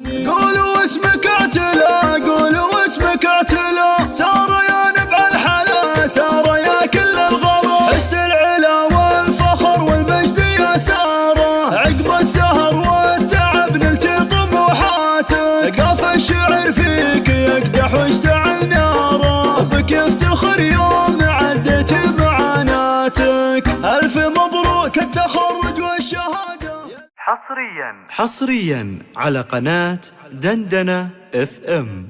قولوا اسمك اعتلى، قولوا اسمك اعتلى، سار يا نبع الحلا، سار يا كل الغلا، حسن العلا والفخر والمجد يا ساره، عقب السهر والتعب نلتي طموحاتك، قاف الشعر فيك يقدح واشتعل ناره، بك يفتخر يوم عدت معاناتك، الف مبروك التخرج والشهاده. حصريا على قناة دندنة اف ام.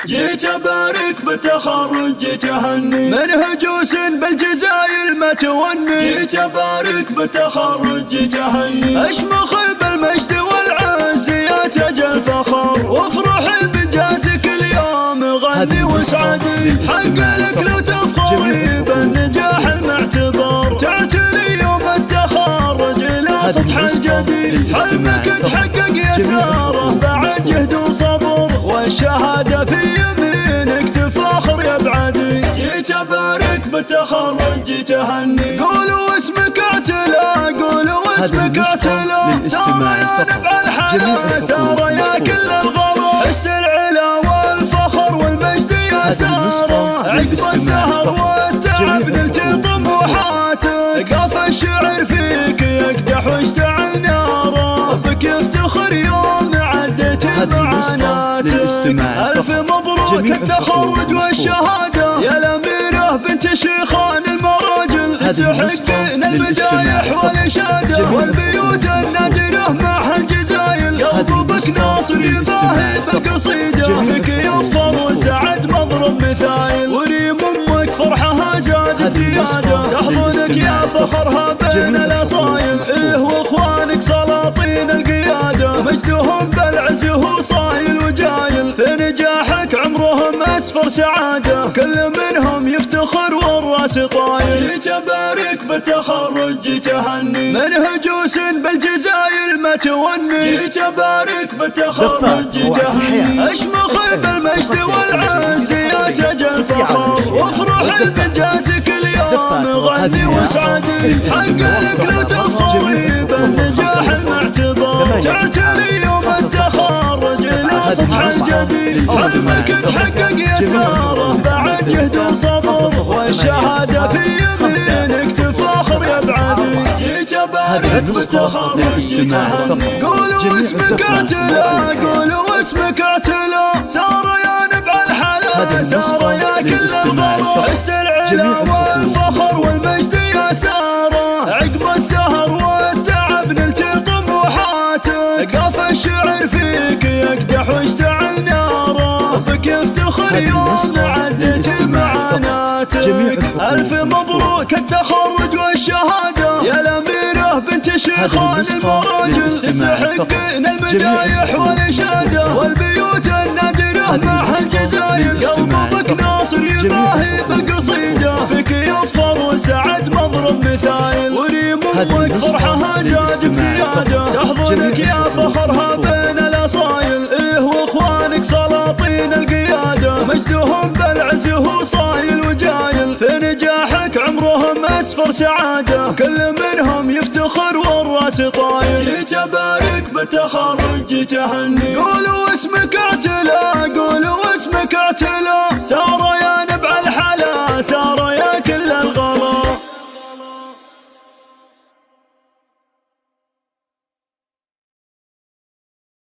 جيت ابارك بالتخرج، جيت اهني من هجوس بالجزايل ما توني، جيت ابارك بالتخرج، جيت اهني اشمخ بالمجد والعز يا تاج الفخر، وافرح بانجازك اليوم غني واسعدي، حق لك لو تفخري بالنجاح المعتبر، تعتلي يوم التخرج الى سطح الجديد، حلمك تحقق يا ساره بعد جهد وصبر، والشهادة في يمينك تفاخر يا بعدي، جيت ابارك بالتخرج، جيت اهني قولوا اسمك اعتلى، قولوا اسمك اعتلى، سار يا نبع الحلا، سار يا كل الغلا، حسن العلا والفخر والمجد يا ساره، عقب السهر والتعب نلتي طموحاتك، قاف الشعر فيك يقدح واشتعل ناره، بك يفتخر يوم عدت معاناتك، ألف مبروك التخرج والشهادة، يا الأميرة بنت شيخان المراجل، تستحقين المدايح والإشادة، والبيوت النادرة مع الجزايل، قلبك ناصر يباهي بالقصيدة، فيك يفخر وسعد مضرب مثايل، وريم أمك فرحها زادت زيادة، تحضنك يا فخرها بين الأصايل، إيه وإخوانك سلاطين القيادة، مجدهم بالعز هو صايل وجايل، في نجاحك عمرهم أسفر سعادة، كل منهم يفتخر والراس طايل، جيت أبارك بالتخرج، جيت أهني من هجوس بالجزايل ما توني، جيت أبارك بالتخرج، جيت أهني أشمخ بالمجد والعز يا تاج الفخر، وافرح بإنجازك اليوم غني واسعدي، حق لك لو تفخري بالنجاح المعتبر، تعتلي يوم التخرج الى سطح الجديد، حلمك تحقق يا ساره بعد جهد وصبر، والشهاده في يمينك تفاخر يا بعدي، جيت ابارك بالتخرج، جيت اهني قولوا اسمك اعتلى، قولوا اسمك اعتلى، سار يا نبع الحلا، سار يا كل الغلا، حسن العلا والفخر والمجد يا ساره، عقب السهر والتعب نلتي طموحاتك، قاف الشعر فيك يقدح واشتعل ناره، بك يفتخر يوم عدت معاناتك، ألف مبروك التخرج والشهادة، يا الأميرة بنت شيخان المراجل، تستحقين المدايح والإشادة، والبيوت النادرة مع الجزايل، قلبك ناصر يباهي بالقصيدة، فيك يفخر وسعد مضرب مثايل، وريم أمك فرحها زادت زيادة، تحضنك يا فخرها بين الأصايل، إيه وإخوانك سلاطين القيادة، مجدهم بالعز هو صايل وجايل، في نجاحك عمرهم أسفر سعادة، كل منهم يفتخر والراس طايل، جيت أبارك بالتخرج، جيت أهني قولوا اسمك اعتلى،